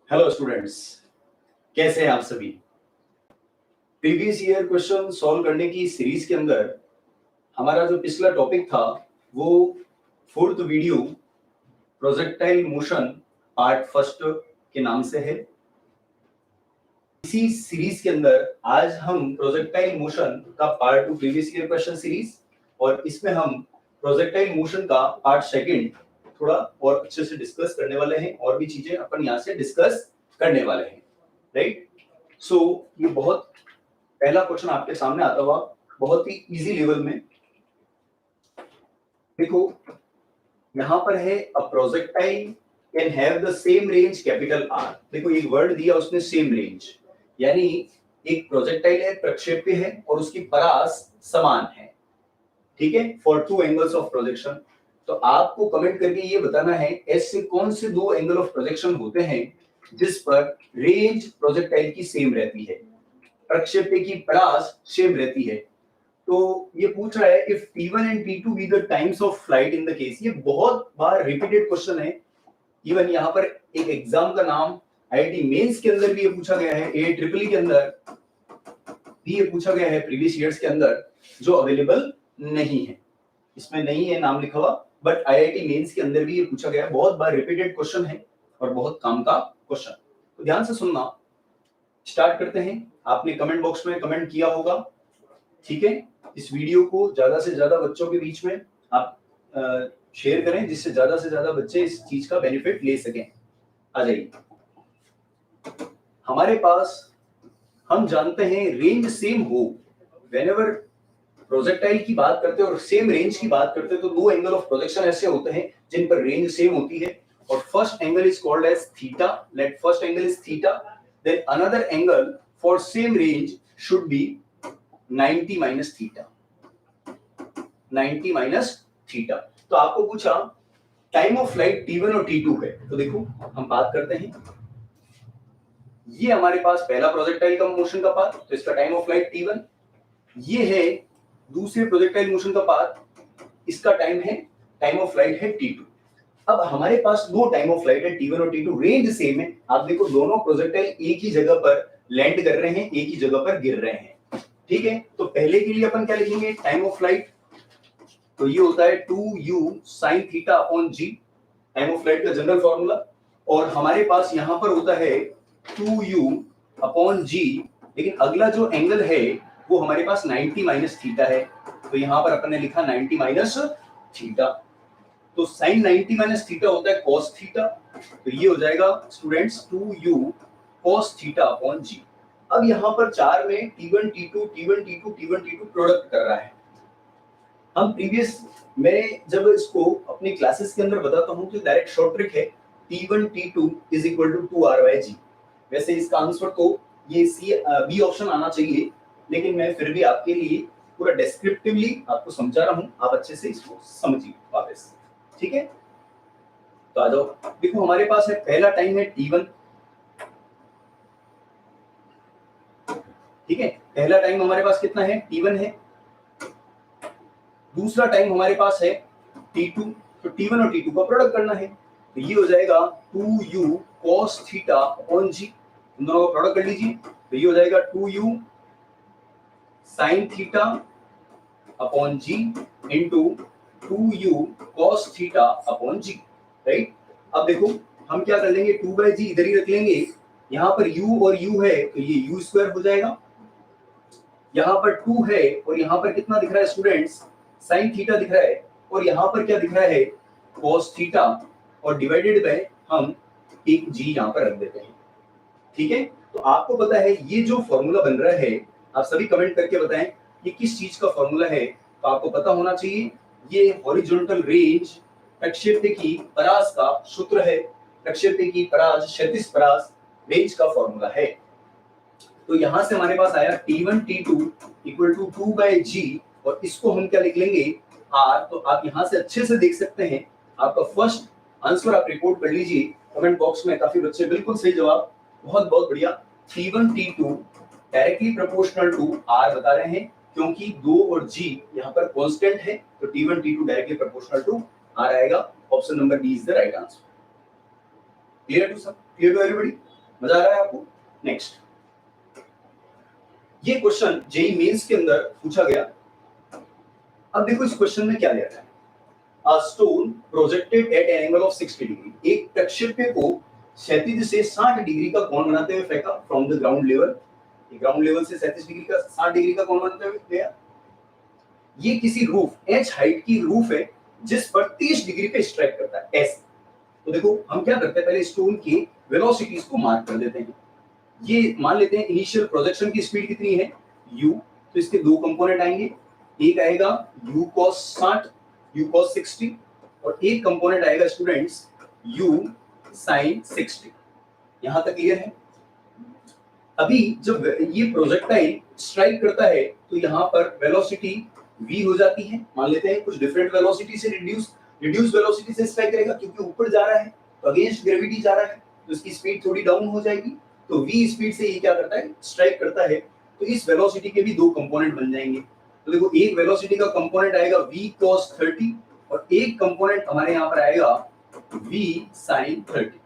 Hello students, कैसे हैं आप सभी। प्रीवियस ईयर क्वेश्चन सॉल्व करने की सीरीज के अंदर हमारा जो पिछला टॉपिक था वो fourth video projectile motion part first के नाम से है। इसी सीरीज के अंदर आज हम प्रोजेक्टाइल मोशन का part two previous year question series और इसमें हम प्रोजेक्टाइल मोशन का पार्ट सेकंड थोड़ा और अच्छे से डिस्कस करने वाले हैं और भी चीजें अपन यहाँ से डिस्कस करने वाले हैं, राइट। सो ये बहुत पहला क्वेश्चन आपके सामने आता हुआ बहुत ही इजी लेवल में। देखो यहाँ पर है a projectile can have the same range capital R. देखो एक वर्ड दिया उसने सेम रेंज, यानी एक प्रोजेक्टाइल है, प्रक्षेप्य है और उसकी परास समान है, ठीक है, for two angles of projection. तो आपको कमेंट करके ये बताना है ऐसे कौन से दो एंगल ऑफ प्रोजेक्शन होते हैं जिस पर रेंज प्रोजेक्टाइल की सेम रहती है, प्रक्षेप्य की परास सेम रहती है। तो ये पूछ रहा है if T1 and T2 be the times of flight in the case. ये बहुत बार रिपीटेड क्वेश्चन है। इवन यहाँ पर एक एग्जाम का नाम IIT मेंस के अंदर भी ये पूछा गया है, AIEEE के अंदर भी ये पूछा गया है प्रीवियस ईयर्स के अंदर, जो अवेलेबल नहीं है, इसमें नहीं है नाम लिखा हुआ, बट IIT मेंस के अंदर भी ये पूछा गया है। बहुत बार रिपीटेड क्वेश्चन है और बहुत काम का क्वेश्चन। तो ध्यान से सुनना। स्टार्ट करते हैं। आपने कमेंट बॉक्स में कमेंट किया होगा, ठीक है। इस वीडियो को ज्यादा से ज्यादा बच्चों के बीच में आप शेयर करें जिससे ज्यादा से ज्यादा बच्चे इस चीज का बेनिफिट ले सकें। आ जाइए। हमारे पास हम जानते हैं रेंज सेम हो, व्हेनेवर प्रोजेक्टाइल की बात करते हैं और सेम रेंज की बात करते हैं तो दो एंगल ऑफ प्रोजेक्शन ऐसे होते हैं जिन पर रेंज सेम होती है और first angle is called as theta. Let first angle is theta, then another angle for same range should be 90 minus theta. 90 minus theta. तो आपको पूछा टाइम ऑफ फ्लाइट T1 और T2 है, तो देखो हम बात करते हैं। ये हमारे पास पहला प्रोजेक्टाइल का मोशन का पाथ, तो इसका टाइम ऑफ फ्लाइट T1। ये है दूसरे प्रोजेक्टाइल मोशन का पाथ, इसका टाइम ऑफ फ्लाइट है T2। अब हमारे पास दो टाइम ऑफ फ्लाइट है T1 और T2, रेंज सेम है। आप देखो दोनों प्रोजेक्टाइल एक ही जगह पर लैंड कर रहे हैं, एक ही जगह पर गिर रहे हैं, ठीक है। तो पहले के लिए अपन क्या लिखेंगे, टाइम ऑफ फ्लाइट, तो ये होता है 2u sin theta upon g, time of flight का जनरल फॉर्मूला। और हमारे पास यहाँ पर होता है 2u अपॉन g, लेकिन अगला जो एंगल है वो हमारे पास 90 माइनस थीटा है, तो यहाँ पर अपन ने लिखा 90 माइनस थीटा। तो sin 90 माइनस थीटा होता है cos थीटा, तो ये हो जाएगा students 2u cos theta upon g। अब यहाँ पर चार में T1 T2 T1 T2 T1 T2 product कर रहा है। हम प्रीवियस में जब इसको अपनी क्लासेस के अंदर बताता हूँ तो डायरेक्ट शॉर्ट ट्रिक है T1 T2 is equal to 2r/g। वैसे इसका आंसर तो ये बी ऑप्शन आना चाहिए, लेकिन मैं फिर भी आपके लिए पूरा डिस्क्रिप्टिवली आपको समझा रहा हूँ, आप अच्छे से इसको समझिए वापस, ठीक है। तो आ जाओ। देखो हमारे पास है पहला टाइम है T1, ठीक है। पहला टाइम हमारे पास कितना है, T1 है। दूसरा टाइम हमारे पास है T2, तो T1 और T2 का प्रोडक्ट करना है, तो ये हो जाएगा 2u cos theta upon g। इन दोनों का प्रोडक्ट कर लीजिए, तो ये हो जाएगा 2u sin theta upon g into 2u cos theta upon g, right. अब देखो हम क्या कर लेंगे, 2/g इधर ही रख लेंगे, यहाँ पर u और u है तो ये u स्क्वायर हो जाएगा, यहाँ पर 2 है और यहाँ पर कितना दिख रहा है स्टूडेंट्स, sin थीटा दिख रहा है, और यहाँ पर क्या दिख रहा है, cos थीटा, और डिवाइडेड बाय हम एक g यहाँ पर रख देते हैं, ठीक है। तो आपको पता है ये जो फॉर्मूला बन रहा है, आप सभी कमेंट करके बताएं ये किस चीज का फॉर्मूला है। तो आपको पता होना चाहिए ये हॉरिजॉन्टल रेंज प्रक्षेप्य की परास का सूत्र है, प्रक्षेप्य की परास क्षैतिज परास रेंज का फॉर्मूला है। तो यहां से हमारे पास आया T1 T2 equal to 2/g, और इसको हम क्या लिख लेंगे, r। तो आप यहां से अच्छे से देख सकते हैं, आपका फर्स्ट आंसर आप रिपोर्ट कर लीजिए कमेंट बॉक्स में। काफी बच्चे बिल्कुल सही जवाब, बहुत बहुत बढ़िया। T1 T2 directly proportional to r बता रहे हैं, क्योंकि 2 और g यहाँ पर कांस्टेंट है, तो T1 T2 directly proportional to r आएगा। Option number D is the right answer. Clear to सब, क्लियर टू एवरीबॉडी। मजा आ रहा है आपको? नेक्स्ट, ये क्वेश्चन जेईई मेंस के अंदर पूछा गया। अब देखो इस क्वेश्चन में क्या दिया है, A stone projected at an angle of 60 degree, एक प्रक्षेप्य को क्षैतिज से 60 डिग्री का कोण बनाते हुए फेंका from the ground level, ground level से 37 डिग्री का 60 डिग्री का कोण बनाते हुए गया। ये किसी रूफ h हाइट की रूफ है जिस पर 30 डिग्री पे स्ट्राइक करता है s। तो देखो हम क्या करते हैं, पहले स्टोन की वेलोसिटीज को मार्क कर देते हैं। ये मान लेते हैं इनिशियल प्रोजेक्शन की स्पीड कितनी है u, तो इसके दो कंपोनेंट आएंगे, एक आएगा u cos 60, u cos 60 और एक कंपोनेंट आएगा स्टूडेंट्स u sin 60। यहां तक क्लियर है? अभी जब ये प्रोजेक्टाइल स्ट्राइक करता है तो यहाँ पर वेलोसिटी v हो जाती है, मान लेते हैं कुछ डिफरेंट वेलोसिटी से रिड्यूस वेलोसिटी से स्ट्राइक करेगा क्योंकि ऊपर जा रहा है तो अगेंस्ट ग्रेविटी जा रहा है तो इसकी स्पीड थोड़ी डाउन हो जाएगी, तो v स्पीड से ये क्या करता है, स्ट्राइक करता है। तो इस वेलोसिटी के भी दो कंपोनेंट बन जाएंगे। तो देखो एक वेलोसिटी का कंपोनेंट आएगा v cos 30 और एक कंपोनेंट हमारे यहाँ पर आएगा v sin 30।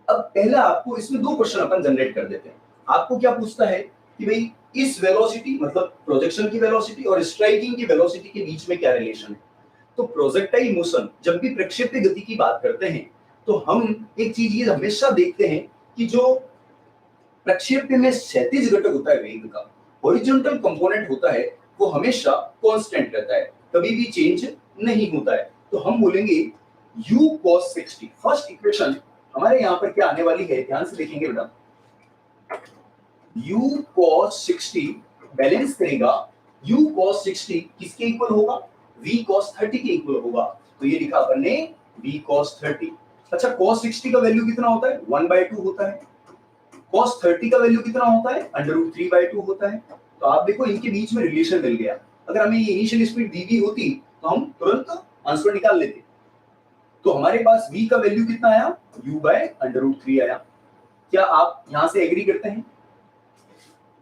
अब पहला आपको इसमें दो क्वेश्चन अपन जनरेट कर देते हैं। आपको क्या पूछता है कि भाई इस वेलोसिटी मतलब प्रोजेक्शन की वेलोसिटी और स्ट्राइकिंग की वेलोसिटी के बीच में क्या रिलेशन है। तो प्रोजेक्टाइल मोशन, जब भी प्रक्षेप्य गति की बात करते हैं तो हम एक चीज ये हमेशा देखते हैं कि जो प्रक्षेप्य में क्षैतिज घटक होता है वेग का, हॉरिजॉन्टल कंपोनेंट होता है, वो हमेशा कांस्टेंट रहता है, कभी भी चेंज नहीं होता है। तो हम बोलेंगे u cos 60, फर्स्ट इक्वेशन हमारे यहाँ पर क्या आने वाली है, ध्यान से देखेंगे बेटा। u cos 60 बैलेंस करेगा, u cos 60 किसके इक्वल होगा, v cos 30 के इक्वल होगा। तो ये लिखा अपन ने v cos 30। अच्छा cos 60 का वैल्यू कितना होता है, 1/2 होता है। cos 30 का वैल्यू कितना होता है, √3/2 होता है। तो आप देखो इनके बीच में रिलेशन मिल गया। अगर हमें ये इनिशियल स्पीड दी हुई होती तो हम तुरंत आंसर निकाल लेते। तो हमारे पास v का वैल्यू कितना आया, u/√3 आया। क्या आप यहां से एग्री करते हैं?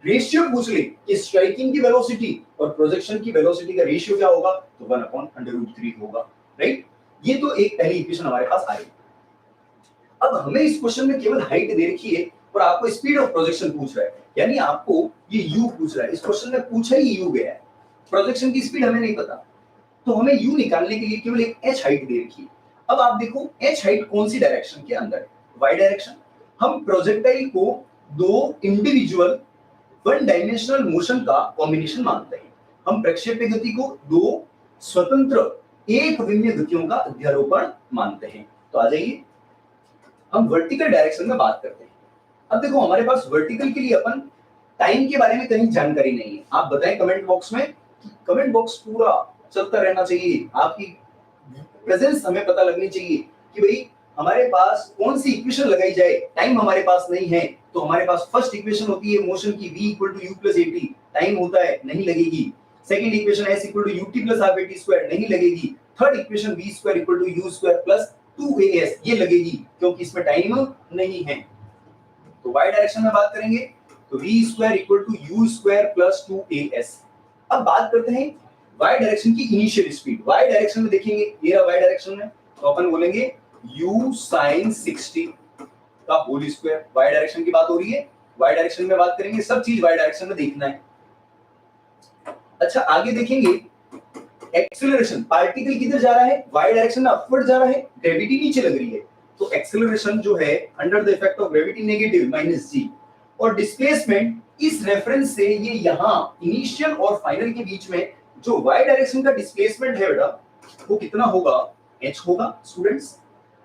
रेशियो पूछ ले कि स्ट्राइकिंग की वेलोसिटी और प्रोजेक्शन की वेलोसिटी का रेशियो क्या होगा, तो 1/√3 होगा, राइट। ये तो एक पहली इक्वेशन हमारे पास आई। अब हमें इस क्वेश्चन में केवल हाइट दे रखी है और आपको स्पीड ऑफ प्रोजेक्शन पूछ रहा है, यानी आपको ये u पूछ रहा है। इस क्वेश्चन में पूछा ही u गया है, प्रोजेक्शन की स्पीड हमें नहीं पता, तो हमें u निकालने के लिए केवल एक h हाइट दे रखी है। अब आप देखो h हाइट कौन सी डायरेक्शन के अंदर है, y डायरेक्शन। हम प्रोजेक्टाइल को दो इंडिविजुअल वन डायमेंशनल मोशन का कॉम्बिनेशन मानते हैं। हम प्रक्षेप्य गति को दो स्वतंत्र एक विमीय गतियों का अध्यारोपण मानते हैं। तो आ जाइए हम वर्टिकल डायरेक्शन में बात करते हैं। अब देखो हमारे पास वर्टिकल के लिए अपन टाइम के बारे में कहीं जानकारी नहीं है। आप बताएं कमेंट बॉक्स में, कमेंट बॉक्स पूरा चलता रहना चाहिए, आपकी प्रेजेंस हमें पता लगनी चाहिए कि भाई हमारे पास कौन सी इक्वेशन लगाई जाए। टाइम हमारे पास नहीं है तो हमारे पास फर्स्ट इक्वेशन होती है मोशन की v = u + at, टाइम होता है नहीं लगेगी। Second equation s = ut + half at² नहीं लगेगी। Third equation v² = u² + 2as ये लगेगी क्योंकि इसमें टाइम नहीं है। तो y डायरेक्शन में बात करेंगे तो v² = u² + 2as। अब बात करते हैं y डायरेक्शन की इनिशियल स्पीड। y डायरेक्शन में देखेंगे, ये रहा y डायरेक्शन में, तो अपन बोलेंगे u sin 60 का होल स्क्वायर। y डायरेक्शन की बात हो रही है, y डायरेक्शन में बात करेंगे, सब चीज y डायरेक्शन में देखना है। अच्छा आगे देखेंगे एक्सेलरेशन, पार्टिकल किधर जा रहा है, y डायरेक्शन में अपवर्ड जा रहा है, ग्रेविटी नीचे लग रही है, तो एक्सेलरेशन जो है under the effect of gravity negative -g। और डिस्प्लेसमेंट इस रेफरेंस से ये यहां इनिशियल और फाइनल के बीच में जो y डायरेक्शन का डिस्प्लेसमेंट है बेटा वो कितना होगा, h होगा स्टूडेंट्स।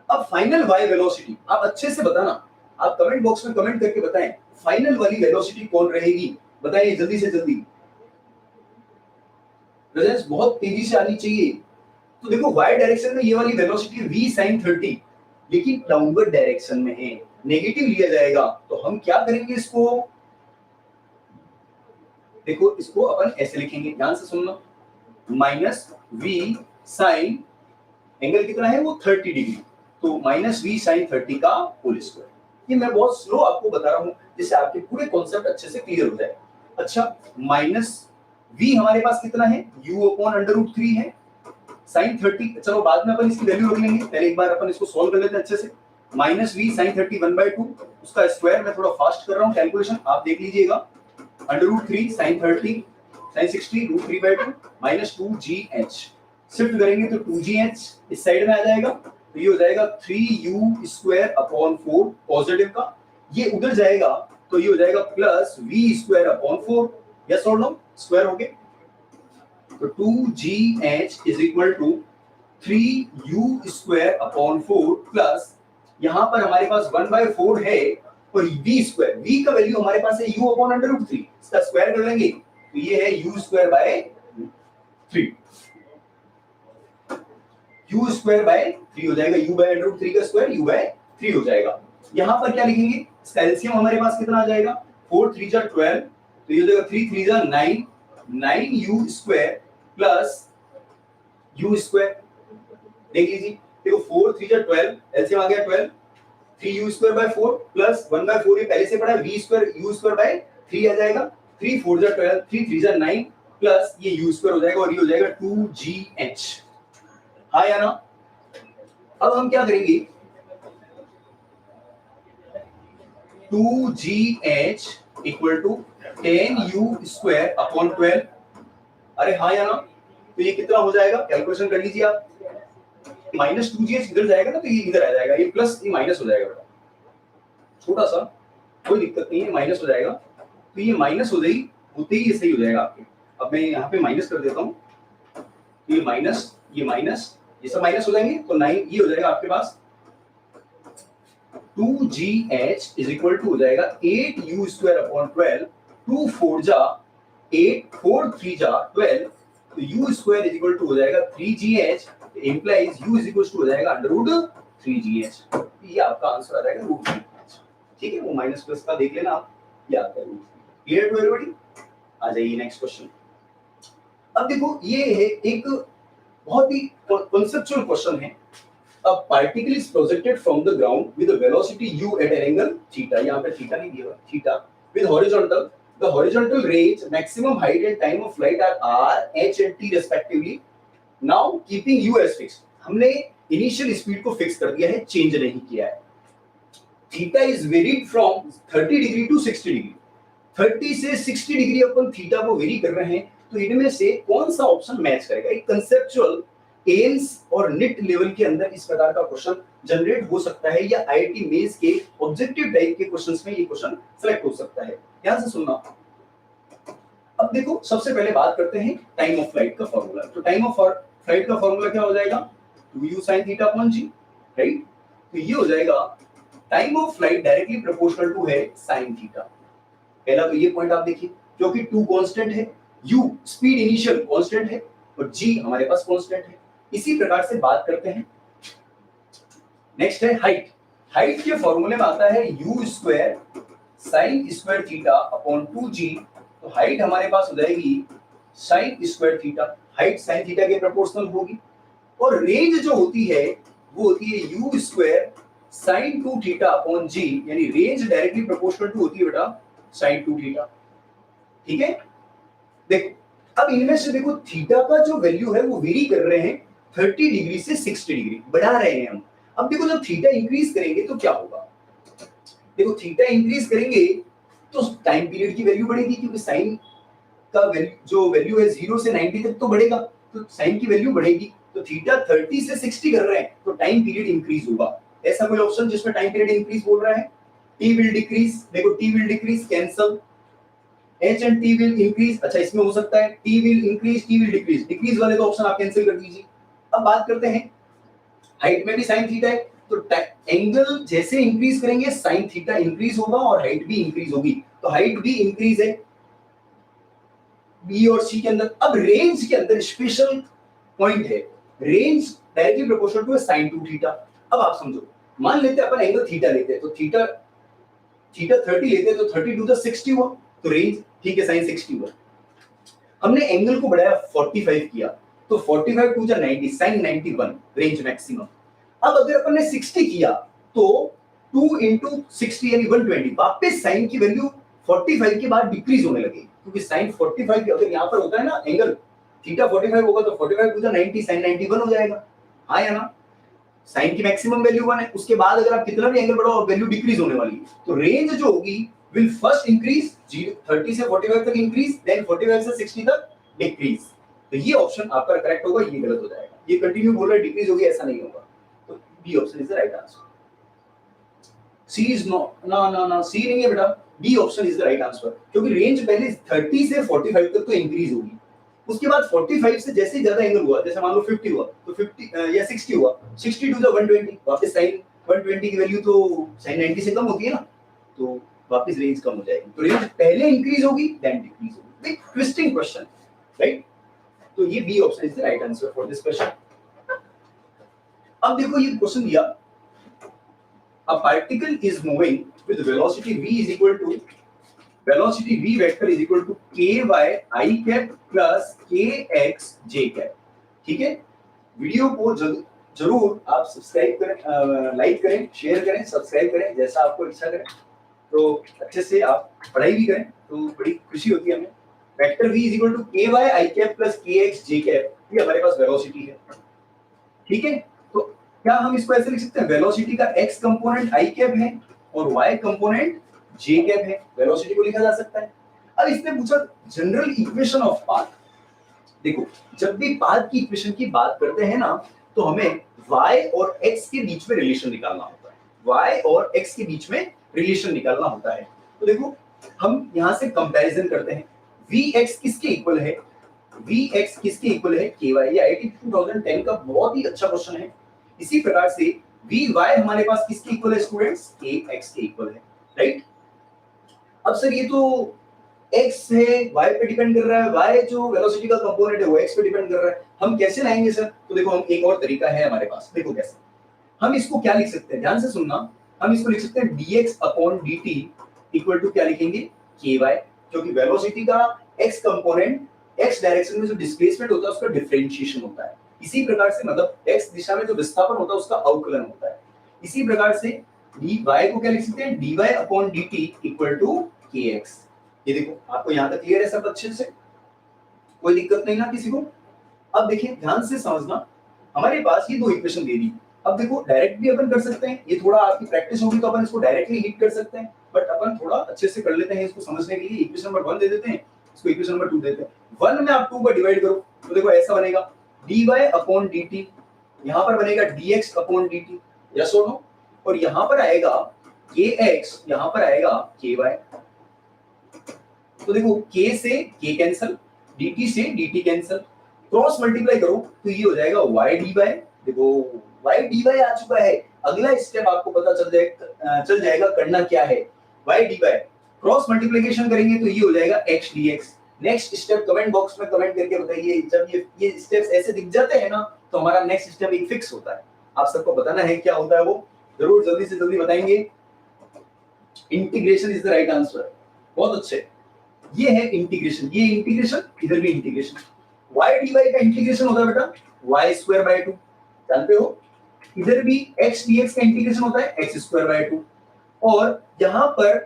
अब फाइनल y वेलोसिटी आप अच्छे से बताना, आप कमेंट बॉक्स में कमेंट करके बताएं फाइनल वाली वेलोसिटी कौन रहेगी, बताइए जल्दी से जल्दी, प्रेजेंस बहुत तेजी से आनी चाहिए। तो देखो y डायरेक्शन में ये वाली वेलोसिटी v sin 30 लेकिन डाउनवर्ड डायरेक्शन में है, नेगेटिव लिया जाएगा। तो हम क्या करेंगे इसको, देखो इसको अपन ऐसे लिखेंगे, ध्यान से सुनना, -v sin एंगल कितना है वो 30 डिग्री, तो -v sin 30 का होल स्क्वायर। ये मैं बहुत स्लो आपको बता रहा हूं जिससे आपके पूरे कॉन्सेप्ट अच्छे से क्लियर हो जाए। अच्छा v हमारे पास कितना है, u/√3 है, sin 30, चलो बाद में अपन इसकी वैल्यू रख लेंगे, पहले एक बार अपन इसको सॉल्व कर लेते हैं अच्छे से। माइनस वी साइन 30 1/2 उसका स्क्वायर, मैं थोड़ा फास्ट कर रहा हूँ कैलकुलेशन, आप देख लीजिएगा, under root 3 sine 30 sine 60 root 3/2 minus 2gh, shift करेंगे तो 2gh इस साइड में आ जाएगा, तो ये हो जाएगा 3u स्क्वायर अपॉन 4 पॉजिटिव का, ये उधर जाएगा तो ये हो जाएगा plus v square upon 4, yes और नो, स्क्वायर हो गया, तो 2gh is equal to 3u square upon 4 plus यहां पर हमारे पास 1/4 है और v स्क्वायर, v का वैल्यू हमारे पास है u अपॉन अंडर रूट 3, इसका स्क्वायर कर लेंगे तो ये है u square by 3, u square by 3 हो जाएगा, u बाय अंडर रूट 3 का स्क्वायर u बाय 3 हो जाएगा। यहां पर क्या लिखेंगे, इसका एलसीएम हमारे पास कितना आ जाएगा, 4 3 जा 12, तो ये हो जाएगा 3 3 जा 9, 9u square plus u square, देख लीजिए, देखो 4 3 जा 12, एलसीएम आ गया 12, 3u स्क्वायर बाय 4 प्लस 1/4 ये पहले से पड़ा है, v square u square by 3 आ जाएगा, 3 4 जा 12, 3 3 जा 9 प्लस ये u स्क्वायर हो जाएगा और ये हो जाएगा 2gh, हाँ या ना। अब हम क्या करेंगे, 2gh equal to 10u square upon 12, अरे हाँ या ना, तो ये कितना हो जाएगा, कैलकुलेशन कर लीजिए आप, माइनस 2gh इधर जाएगा ना तो ये इधर आ जाएगा, ये प्लस ये माइनस हो जाएगा, छोटा सा कोई दिक्कत नहीं है, माइनस हो जाएगा, तो ये माइनस हो जाएगी, होते ही ये सही हो जाएगा आपके। अब मैं यहाँ पे माइनस कर देता हूँ, ये माइनस ये सब माइनस हो जाएंगे तो 9 ये हो जाएगा आपके पास, 2gh इज इक्वल टू हो जाएगा 8u स्क्वायर अपॉन 12, 2 4 जा 8 4 3 जा 12, तो u square is equal to हो जाएगा 3gh, implies u is equal to हो जाएगा अंडर रूट 3gh, ये आपका आंसर आ जाएगा रूट 3, ठीक है, वो माइनस प्लस का देख लेना आप, ये आता है रूट 3, क्लियर टू एवरीबॉडी। आ जाइए नेक्स्ट क्वेश्चन। अब देखो ये है एक बहुत ही conceptual question है, a particle is projected from the ground with a velocity u at an angle theta, यहाँ पे theta नहीं दिया हुआ, theta with horizontal, the horizontal range, maximum height and time of flight are r, h and t respectively, now keeping u as fixed, हमने initial speed को fix कर दिया है, change नहीं किया है, theta is varied from 30 degree to 60 degree, 30 से 60 degree अपन theta को वेरी कर रहे हैं, तो इनमें से कौन सा ऑप्शन मैच करेगा, एक कंसेप्चुअल एम्स और निट लेवल के अंदर इस प्रकार का क्वेश्चन जनरेट हो सकता है, या आईआईटी मेंस के ऑब्जेक्टिव टाइप के क्वेश्चंस में ये क्वेश्चन सेलेक्ट हो सकता है, ध्यान से सुनना। अब देखो सबसे पहले बात करते हैं टाइम ऑफ फ्लाइट का फॉर्मूला, तो टाइम ऑफ फ्लाइट का फॉर्मूला क्या हो जाएगा, 2u sin theta upon g, right, तो ये हो जाएगा time of flight directly proportional to है sin थीटा, पहला तो ये पॉइंट आप देखिए, क्योंकि 2 कांस्टेंट है, u स्पीड इनिशियल कांस्टेंट है और g हमारे पास कांस्टेंट है, इसी प्रकार से बात करते हैं। नेक्स्ट है हाइट, हाइट के फॉर्मूले में आता है u square sin square theta upon 2g, तो हाइट हमारे पास हो जाएगी sin square theta, height sin theta के प्रोपोर्शनल होगी, और रेंज जो होती है वो होती है u square sin 2 theta upon g, यानी रेंज डायरेक्टली प्रोपोर्शनल टू होती है बेटा sin 2 थीटा, ठीक है। देखो अब इनमें से देखो थीटा का जो वैल्यू है वो वेरी कर रहे हैं 30 डिग्री से 60 डिग्री बढ़ा रहे हैं हम। अब देखो जब थीटा इंक्रीज करेंगे तो क्या होगा, देखो थीटा इंक्रीज करेंगे तो टाइम पीरियड की वैल्यू बढ़ेगी, क्योंकि साइन का जो वैल्यू है 0 से 90 तक तो बढ़ेगा, तो साइन की वैल्यू बढ़ेगी, तो थीटा 30 से 60 कर रहे हैं तो टाइम पीरियड इंक्रीज होगा। ऐसा कोई ऑप्शन जिसमें टाइम पीरियड इंक्रीज बोल रहा है, t will decrease, देखो t will decrease cancel, h and t will increase, अच्छा इसमें हो सकता है t will increase t will decrease, decrease वाले तो ऑप्शन आप कैंसिल कर दीजिए। अब बात करते हैं हाइट में भी sin थीटा है, तो एंगल जैसे इंक्रीज करेंगे sin थीटा इंक्रीज होगा और हाइट भी इंक्रीज होगी, तो हाइट भी इंक्रीज है b और c के अंदर। अब रेंज के अंदर स्पेशल पॉइंट है, range directly proportional to sin 2 theta. अब आप समझो, मान लेते हैं अपन एंगल थीटा लेते हैं, तो थीटा 30 लेते हैं तो 30 टू द 60 हुआ, तो रेंज ठीक है sin 60 हुआ। हमने एंगल को बढ़ाया 45 किया, तो 45 to the 90 sin 91 range maximum. अब अगर अपन ने 60 किया तो 2 into 60 यानी 120, वापस sin की वैल्यू 45 के बाद डिक्रीज होने लगी, क्योंकि sin 45 अगर यहाँ पर होता है ना एंगल थीटा 45 होगा तो 45 टू द 90 sin 91 हो जाएगा, हाँ या ना। साइन की मैक्सिमम वैल्यू 1 है, उसके बाद अगर आप कितना भी एंगल बढ़ाओ वैल्यू डिक्रीज होने वाली है। तो रेंज जो होगी विल फर्स्ट इंक्रीज 30 से 45 तक इंक्रीज, देन 45 से 60 तक डिक्रीज। तो ये ऑप्शन आपका करेक्ट होगा, ये गलत हो जाएगा। ये कंटिन्यू बोल रहा है डिक्रीज होगी, ऐसा नहीं होगा। तो B option is the right answer. C is no ना ना ना, सी नहीं है बेटा, B option is the right answer, क्योंकि रेंज पहले 30 से 45 तक तो इंक्रीज होगी, उसके बाद 45 से जैसे ज्यादा एंगल हुआ, जैसे मान लो 50 हुआ तो 50 या 60 हुआ, 60 टू द 120, वापस साइन 120 की वैल्यू तो साइन 90 से कम होती है ना, तो वापस रेंज कम हो जाएगी। तो रेंज पहले इंक्रीज होगी देन डिक्रीज होगी। एक ट्विस्टिंग क्वेश्चन, राइट? तो ये B option is the right answer for this question. अब देखो ये क्वेश्चन दिया, a particle is moving with velocity v is equal to velocity v vector is equal to ky I cap plus kx j cap। ठीक है, video को जरूर आप subscribe करें, लाइक करें, शेयर करें, सब्सक्राइब करें, जैसा आपको इच्छा करें। तो अच्छे से आप पढ़ाई भी करें तो बड़ी खुशी होती है हमें। Vector v is equal to ky I cap plus kx j cap, ये हमारे पास वेलोसिटी है। ठीक है, तो क्या हम इसको ऐसे लिख सकते हैं, वेलोसिटी का x कंपोनेंट i कैप है और y कंपोनेंट j कैप है, वेलोसिटी को लिखा जा सकता है। अब इसने पूछा जनरल इक्वेशन ऑफ पाथ। देखो जब भी पाथ की इक्वेशन की बात करते हैं ना, तो हमें y और x के बीच में रिलेशन निकालना होता है, y और x के बीच में रिलेशन निकालना होता है। तो देखो हम यहां से कंपैरिजन करते हैं, vx किसके इक्वल है, vx किसके इक्वल है, ky। ये आईआईटी 2010 का बहुत ही अच्छा क्वेश्चन है। इसी प्रकार से vy हमारे पास किसके इक्वल है स्टूडेंट्स, kx के इक्वल है, राइट? अब सर ये तो x है, y पे डिपेंड कर रहा है, y जो वेलोसिटी का कंपोनेंट है वो x पे डिपेंड कर रहा है, हम कैसे लाएंगे सर? तो देखो हम एक और तरीका है हमारे पास, देखो कैसे हम इसको क्या लिख सकते हैं, ध्यान से सुनना। हम इसको लिख सकते हैं dx upon dt equal to क्या लिखेंगे, ky, क्योंकि वेलोसिटी का x कंपोनेंट x डायरेक्शन में जो डिस्प्लेसमेंट होता है उसका डिफरेंशिएशन होता है। इसी प्रकार से मतलब x दिशा में जो विस्थापन होता है उसका अवकलन होता है। इसी प्रकार से dy को क्या लिख सकते हैं, dy upon dt equal to kx। ये देखो आपको यहां तक क्लियर है सब अच्छे से, कोई दिक्कत नहीं ना किसी को? अब देखिए ध्यान से समझना, हमारे पास ये दो इक्वेशन दे दी। अब देखो डायरेक्ट भी अपन कर सकते हैं, ये थोड़ा आपकी प्रैक्टिस होगी तो अपन इसको डायरेक्टली हिट कर सकते हैं, बट अपन थोड़ा अच्छे से कर लेते हैं इसको समझने के लिए। इक्वेशन नंबर 1 दे देते हैं, इसको इक्वेशन नंबर 2 देते हैं। 1 में आप 2 को डिवाइड करो तो देखो ऐसा बनेगा dy अपॉन dt, यहां पर बनेगा dx अपॉन dt, यस और नो, और यहां पर आएगा kx, यहां पर आएगा ky। तो देखो k से k कैंसिल, dt से dt कैंसिल, क्रॉस मल्टीप्लाई करो तो ये हो जाएगा y dy। देखो y dy आ चुका है, अगला स्टेप आपको पता चल जाएगा करना क्या है। y dy क्रॉस मल्टीप्लिकेशन करेंगे तो ये हो जाएगा x dx। Next step comment box में कमेंट करके बताइए, जब ये स्टेप्स ऐसे दिख जाते हैं ना तो हमारा नेक्स्ट स्टेप एक फिक्स होता है। आप सबको बताना है क्या होता है वो, जरूर जल्दी से जल्दी बताएंगे। Integration is the right answer, बहुत अच्छे। ये है इंटीग्रेशन, ये इंटीग्रेशन, इधर भी इंटीग्रेशन। y dy का इंटीग्रेशन होता है बेटा y स्क्वायर बाय 2, जानते हो? इधर भी x dx का इंटीग्रेशन होता है x स्क्वायर बाय 2, और यहां पर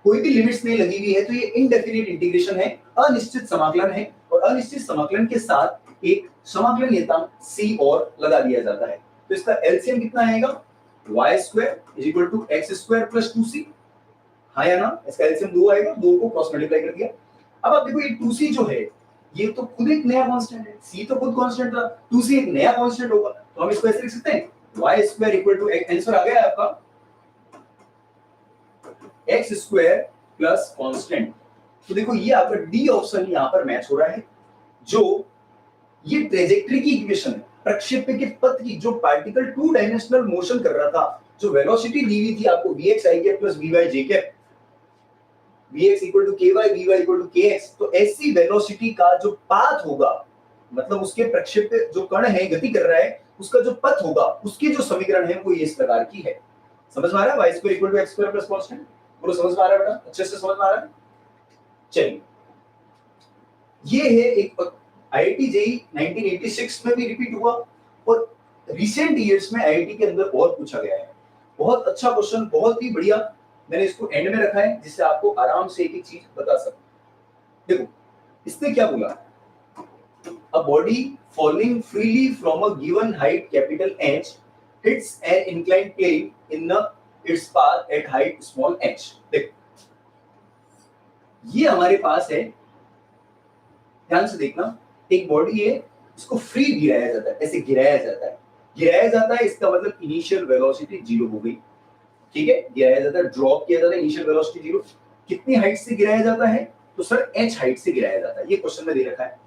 कोई भी लिमिट्स नहीं लगी हुई है तो ये इनडेफिनिट इंटीग्रेशन है, अनिश्चित समाकलन है, और अनिश्चित समाकलन के साथ एक समाकलन नियतांक c और लगा दिया जाता है। तो इसका एलसीएम कितना आएगा, y square is equal to x square plus 2c, हाँ या ना? इसका एलसीएम 2 आएगा, 2 को क्रॉस मल्टीप्लाई कर दिया। अब आप देखो ये 2c जो है ये तो खुद एक नया कांस्टेंट है, c तो खुद कांस्टेंट था, 2c एक नया कांस्टेंट होगा, तो हम इसको ऐसे लिख सकते हैं y square equal to, answer आ गया है आपका x स्क्वायर प्लस कांस्टेंट। तो देखो ये आपका डी ऑप्शन यहां पर मैच हो रहा है, जो ये ट्रेजेक्टरी की इक्वेशन है, प्रक्षेप्य के पथ की, जो पार्टिकल 2 डायमेंशनल मोशन कर रहा था, जो वेलोसिटी दी हुई थी आपको vx i cap plus vy j cap, vx equal to ky, vy equal to kx, तो ऐसी वेलोसिटी का जो पाथ होगा, मतलब उसके प्रक्षेप्य जो कण है गति कर रहा है उसका जो पथ होगा, उसकी जो समीकरण है वो इस प्रकार की है। समझ में आ रहा है? y square equal to x square plus constant, बोलो समझ में आ रहा है बेटा? अच्छे से समझ में आ रहा है? चलिए ये है एक आईआईटी जेईई 1986 में भी रिपीट हुआ, और रिसेंट इयर्स में आईआईटी के अंदर और पूछा गया है। बहुत अच्छा क्वेश्चन, बहुत ही बढ़िया। मैंने इसको एंड में रखा है जिससे आपको आराम से एक एक चीज बता सकूं। देखो इसने क्या बोला, a body falling freely from a given height capital h hits an inclined plane in the its path at height small h। देख ये हमारे पास है, ध्यान से देखना, एक बॉडी है, इसको फ्री गिराया जाता है, ऐसे गिराया जाता है, गिराया जाता है, इसका मतलब इनिशियल वेलोसिटी जीरो हो गई, ठीक है, गिराया जाता है, ड्रॉप किया जाता है, इनिशियल वेलोसिटी जीरो। कितनी हाइट से गिराया जाता है? तो सर h हाइट से गिराया जाता है, ये क्वेश्चन में दे रखा है,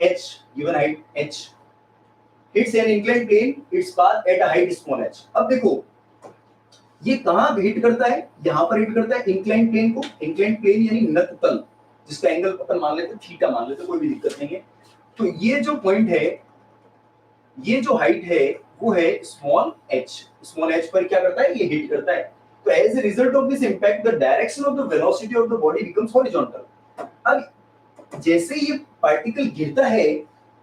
h given height h hits an inclined plane its path at a height small h। अब देखो ये कहां हिट करता है? यहां पर हिट करता है इंक्लाइंड प्लेन को। इंक्लाइंड प्लेन यानी नत तल, जिसका एंगल अपन मान लेते हैं थीटा मान लेते हैं, कोई भी दिक्कत नहीं है। तो ये जो पॉइंट है, ये जो हाइट है वो है स्मॉल h। स्मॉल h पर क्या करता है? ये हिट करता है। तो as a result of this impact the direction of the velocity of the body becomes horizontal. अब जैसे ये पार्टिकल गिरता है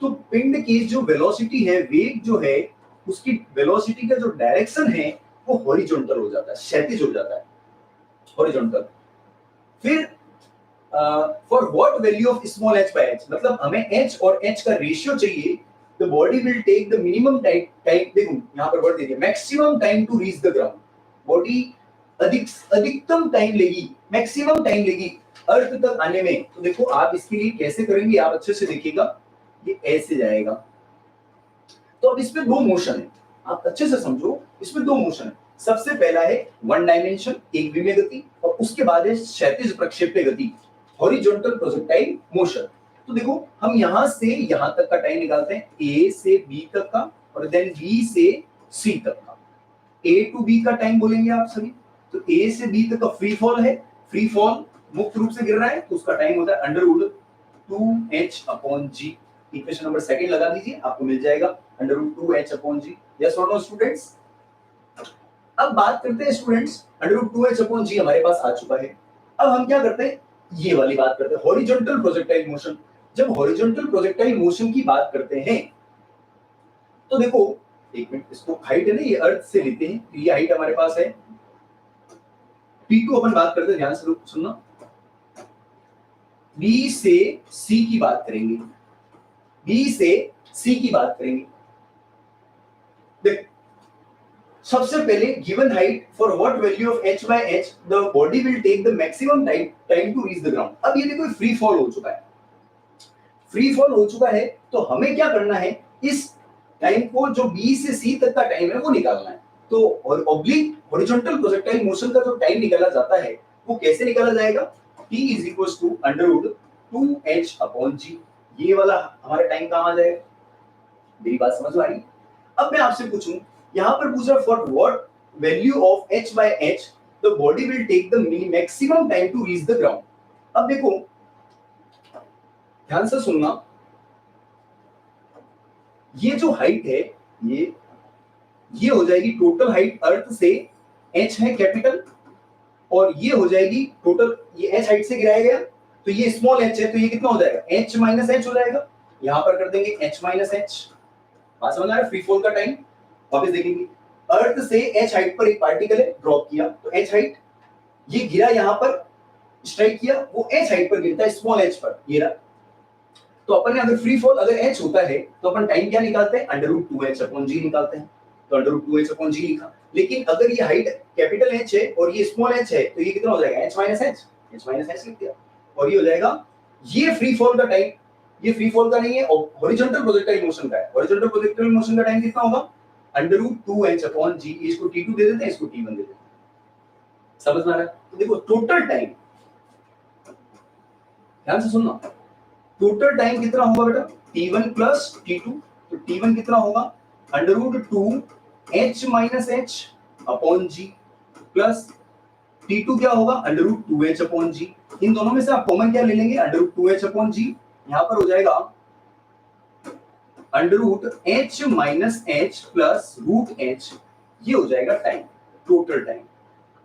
तो पिंड की जो वेलोसिटी है, वेग जो है, उसकी वेलोसिटी का जो डायरेक्शन है वो हॉरिजॉन्टल हो जाता है, क्षैतिज हो जाता है, हॉरिजॉन्टल। फिर for what value of small h by h, मतलब हमें h और h का रेशियो चाहिए। The body will take the minimum time, देखो यहां पर वर्ड दे दिया, maximum time to reach the ground. Body अधिकतम टाइम लेगी, मैक्सिमम टाइम लेगी अर्थ तक आने में। तो देखो आप इसके लिए कैसे करेंगे, आप अच्छे से देखिएगा, ये ऐसे जाएगा। तो अब इसमें दो मोशन है, आप अच्छे से समझो, इसमें दो मोशन है। सबसे पहला है वन डायमेंशन, एक विमीय गति, और उसके बाद है क्षैतिज प्रक्षेप्य गति, हॉरिजॉन्टल प्रोजेक्टाइल मोशन। तो देखो हम यहां से यहां तक का टाइम निकालते हैं, ए से बी तक का, और देन बी से सी तक का। ए टू बी का टाइम बोलेंगे आप सभी। तो ए से बी तक का फ्री फॉल है, फ्री फॉल मुक्त रूप से गिर रहा है, तो उसका टाइम होता है under root 2h/g। Equation number second लगा दीजिए, आपको मिल जाएगा अंडर रूट 2h/g। यस और नो स्टूडेंट्स? अब बात करते हैं स्टूडेंट्स, अंडर रूट 2h/g हमारे पास आ चुका है। अब हम क्या करते हैं, ये वाली बात करते हैं, हॉरिजॉन्टल प्रोजेक्टाइल मोशन। जब हॉरिजॉन्टल प्रोजेक्टाइल मोशन की बात करते हैं तो देखो, एक मिनट, इसको हाइट है ना, ये अर्थ से लेते हैं, तो ये हाइट हमारे पास है P2। अपन बात करते हैं, ध्यान से सुनना, B से C की बात करेंगे, B से C की बात करेंगे। देख सबसे पहले given height for what value of h by h the body will take the maximum time to reach the ground. अब ये देखो फ्री फॉल हो चुका है, फ्री फॉल हो चुका है, तो हमें क्या करना है, इस टाइम को जो B से C तक का टाइम है वो निकालना है। तो और ऑब्लिक हॉरिजॉन्टल प्रोजेक्टाइल मोशन का जो टाइम निकाला जाता है वो कैसे निकाला जाएगा, T is equals to under root 2h/g। ये वाला हमारा टाइम कहां आ जाएगा? मेरी बात समझ में आ रही? अब मैं आपसे पूछूं, यहां पर पूछ रहा for what value of h by h the body will take the maximum time to reach the ground. अब देखो ध्यान से सुनना, ये जो हाइट है, ये हो जाएगी टोटल हाइट अर्थ से, h है कैपिटल, और ये हो जाएगी टोटल, ये h हाइट से गिराया गया, तो ये स्मॉल h है, तो ये कितना हो जाएगा, h माइनस h हो जाएगा। यहां पर कर देंगे h माइनस h। बात समझ आ रहा है? फ्री फॉल का टाइम वापस देखेंगे, अर्थ से h हाइट पर एक पार्टिकल है, ड्रॉप किया, तो h हाइट, ये गिरा यहां पर, स्ट्राइक किया, वो h हाइट पर गिरता है, स्मॉल h पर, ये रहा। तो अपन ने अगर फ्री फॉल अगर h होता है तो अपन टाइम क्या निकालते हैं, अंडर रूट 2h/g निकालते हैं। तो अंडर रूट 2h/g लिखा। लेकिन अगर ये हाइट कैपिटल h है और ये स्मॉल h है, तो ये कितना हो जाएगा, h माइनस h लिख दिया, और ये हो जाएगा, ये फ्री फॉल का टाइम, ये फ्री फॉल का नहीं है, हॉरिजॉन्टल प्रोजेक्टाइल मोशन का है। हॉरिजॉन्टल प्रोजेक्टाइल मोशन का टाइम कितना होगा, अंडर रूट 2h/g। इसको T2 दे देते हैं, इसको T1 दे देते हैं। समझ में आ रहा है? तो देखो टोटल टाइम, ध्यान से सुनना, टोटल टाइम कितना होगा बेटा, T1 प्लस T2। तो T1 कितना होगा, under root 2h minus h/g plus T2 क्या होगा, अंडर रूट 2h/g। इन दोनों में से आप कॉमन क्या ले लेंगे, अंडर रूट 2h/g। यहां पर हो जाएगा under root h minus h plus root h, ये हो जाएगा टाइम, टोटल टाइम।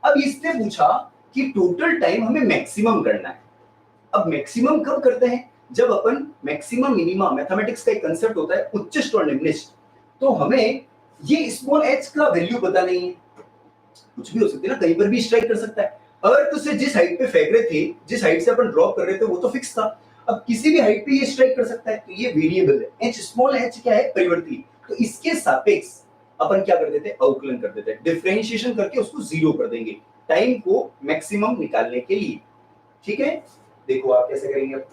अब इसने पूछा कि टोटल टाइम हमें मैक्सिमम करना है। अब मैक्सिमम कब करते हैं, जब अपन मैक्सिमम मिनिमम, मैथमेटिक्स का एक कांसेप्ट होता है उच्चिष्ट और निम्निष्ट। तो हमें ये स्मॉल h का वैल्यू पता नहीं है, कुछ भी हो सकती है ना, कहीं पर भी स्ट्राइक कर सकता है। अर्थ से जिस हाइट पे फेंक रहे थे, जिस हाइट से अपन ड्रॉप कर रहे थे, वो तो फिक्स था। अब किसी भी हाइट पे ये स्ट्राइक कर सकता है, तो ये वेरिएबल है। h स्मॉल h क्या है, परिवर्ती। तो इसके सापेक्ष अपन क्या कर देते हैं, अवकलन कर देते हैं, डिफरेंशिएशन करके उसको जीरो कर देंगे टाइम को मैक्सिमम निकालने के लिए। ठीक है, देखो आप कैसे करेंगे अब।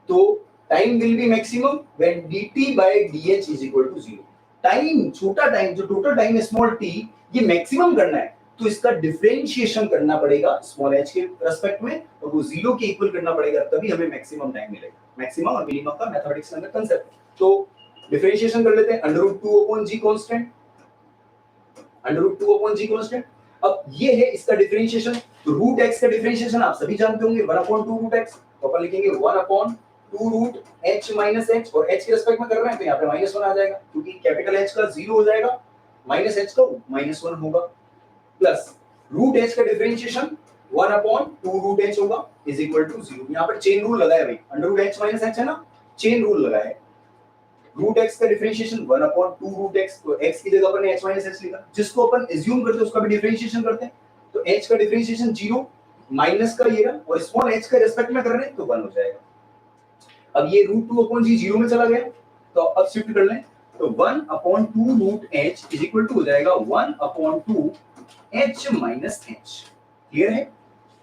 तो time will be maximum when dt by dh is equal to 0। Time, छोटा टाइम, जो टोटल टाइम है स्मॉल t, ये मैक्सिमम करना है तो इसका डिफरेंशिएशन करना पड़ेगा स्मॉल h के रेस्पेक्ट में, और वो 0 के इक्वल करना पड़ेगा, तभी हमें मैक्सिमम टाइम मिलेगा। मैक्सिमम और मिनिमम का मैथमेटिक्स के अंदर कांसेप्ट। तो डिफरेंशिएशन कर लेते हैं, √2/g कांस्टेंट, √2/g कांस्टेंट। अब ये है इसका डिफरेंशिएशन। तो रूट x का डिफरेंशिएशन आप सभी जानते होंगे, 1/2√x, तो अपन लिखेंगे 1/2√h माइनस h, और h के रेस्पेक्ट में कर रहे हैं तो यहाँ पे -1 आ जाएगा, क्योंकि कैपिटल H का 0 हो जाएगा, माइनस h का -1 होगा, प्लस रूट h का डिफरेंशिएशन 1/2√h होगा इज इक्वल टू 0। यहाँ पर चेन रूल लगा है भाई, √h माइनस h है ना, चेन रूल लगा है। रूट x का डिफरेंशिएशन 1/2√x, तो x की जगह पर ने h माइनस h लिखा, जिसको अपन एज्यूम करते हैं उसका भी डिफरेंशिएशन करते हैं, तो h का डिफरेंशिएशन 0 माइनस का ये रहा, और स्मॉल h का रेस्पेक्ट में कर रहे हैं तो 1 हो जाएगा। अब ये √2/g 0 में चला गया, तो अब शिफ्ट कर लें, तो 1/2√h इज इक्वल टू हो जाएगा 1/2h माइनस h। क्लियर है?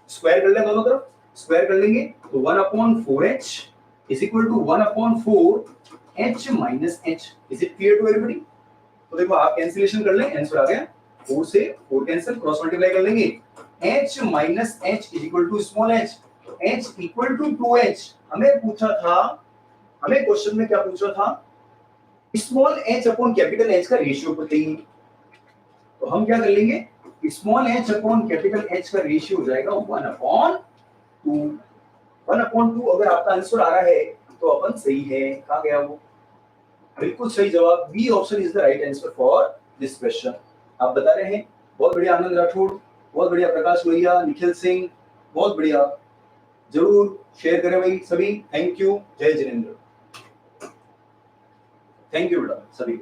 स्क्वायर कर लें दोनों तरफ, स्क्वायर कर लेंगे तो 1/4h is equal to 1/4h minus h। Is it clear to everybody? तो देखो आप कैंसिलेशन कर लें, आंसर आ गया 4 से 4 कैंसिल, क्रॉस मल्टीप्लाई कर लेंगे, h minus h is equal to small h, तो h इक्वल टू 2h। हमें पूछा था, हमें क्वेश्चन में क्या पूछा था, small h upon capital H का रेशियो बताइए, तो हम क्या कर लेंगे, small h upon capital H का रेशियो हो जाएगा 1/2। 1/2 अगर आपका आंसर आ रहा है तो अपन सही है। कहां गया वो, बिल्कुल सही जवाब, B option is the right answer for this question. आप बता रहे हैं, बहुत बढ़िया आनंद राठौड़, बहुत बढ़िया प्रकाश लोहिया, निखिल सिंह, बहुत बढ़िया, जरूर शेयर करें भाई सभी। थैंक यू, जय जिनेंद्र, थैंक यू बेटा सभी।